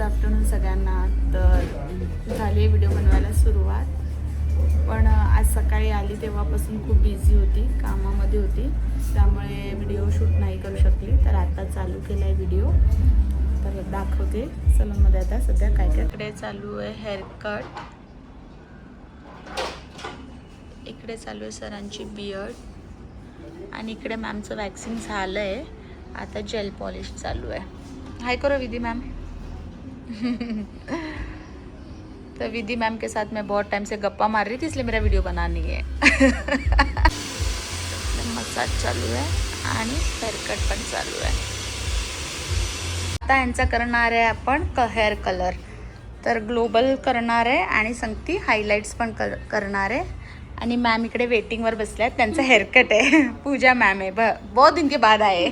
Afternoon सगळ्यांना. तर झाली व्हिडिओ बनवायला सुरुवात, पण आज सकाळी आली तेव्हापासून खूप बिझी होती, कामामध्ये होती, त्यामुळे व्हिडिओ शूट नाही करू शकली. तर आता चालू केला आहे व्हिडिओ, तर दाखवते सलूनमध्ये आता सध्या काय काय. इकडे चालू आहे हेअरकट, इकडे चालू आहे सरांची बियर्ड, आणि इकडे मॅमचं वॅक्सिंग झालं आहे, आता जेल पॉलिश चालू आहे. हाय करो विधि मैम. तो विधि मैम के साथ मैं बहुत टाइम से गप्पा मार रही थी, इसलिए मेरा वीडियो बना नहीं है. मसाज चालू आहे आणि हेअरकट पण चालू आहे. आता यांचा करणार आहे आपण हेअर कलर. तर ग्लोबल करणार आहे आणि संगती हायलाइट्स पण करणार आहे. आणि मॅम इकडे वेटिंगवर बसले आहेत, त्यांचा हेअरकट आहे. पूजा मैम है, बहुत दिन के बाद आए.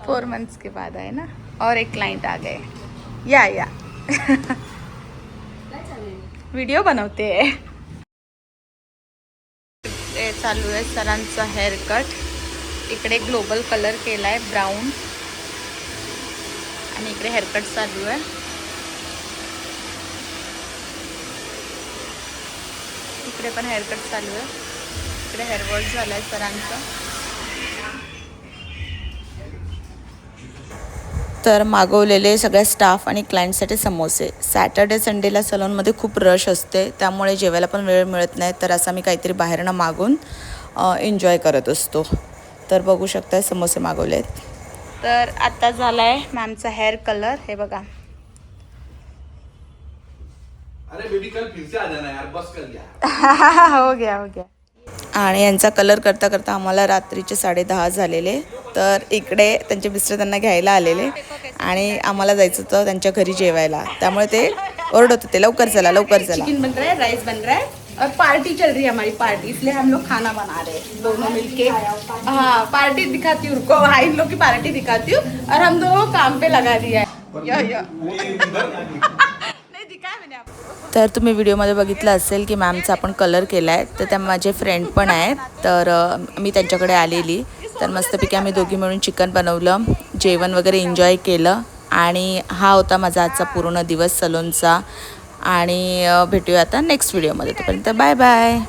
4 मंथ्स के बाद आए ना, और एक क्लाइंट आ गए. या व्हिडिओ बनवते. हे चालू आहे सरांचा हेअरकट. इकडे ग्लोबल कलर केला आहे ब्राऊन, आणि इकडे हेअरकट चालू आहे. इकडे पण हेअरकट चालू आहे. इकडे हेअर वॉश झाला आहे सरांचा. तर मागवलेले सगळ्या स्टाफ आणि क्लायंटसाठी समोसे. सॅटर्डे संडेला सलूनमध्ये खूप रश असते, त्यामुळे जेवायला पण वेळ मिळत नाही. तर असं मी काहीतरी बाहेरनं मागून एन्जॉय करत असतो. तर बघू शकता समोसे मागवले आहेत. तर आता झाला आहे मॅमचा हेअर कलर. हे बघा. अरे बेबी कल फिर से आ जाना यार, बस कर गया. हो गया. आणि यांचा कलर करता करता आम्हाला रात्रीचे 10:30 झालेले. तर इकडे त्यांचे मिस्टर त्यांना घ्यायला आलेले, आणि आम्हाला जायचं होतं त्यांच्या घरी जेवायला, त्यामुळे ते ओरडत होते लवकर चला लवकर चला. चिकन बन रहा है, राइस बन रहा है, और पार्टी चल रही है हमारी पार्टी, इसलिए हम लोग खाना बना रहे हैं दोनों मिलके. हाँ, पार्टी दिखाती हूँ उनको, हाँ इन लोग की पार्टी दिखाती हूँ, और हम दोनों काम पे लगा दिया है. तर तुम्ही व्हिडिओमध्ये बघितलं असेल की मॅमचा आपण कलर केला आहे. तर त्या माझे फ्रेंड पण आहेत, तर मी त्यांच्याकडे आलेली. तर मस्तपैकी आम्ही दोघी मिळून चिकन बनवलं, जेवण वगैरे एन्जॉय केलं. आणि हा होता माझा आजचा पूर्ण दिवस सलूनचा. आणि भेटूया आता नेक्स्ट व्हिडिओमध्ये. तोपर्यंत बाय बाय.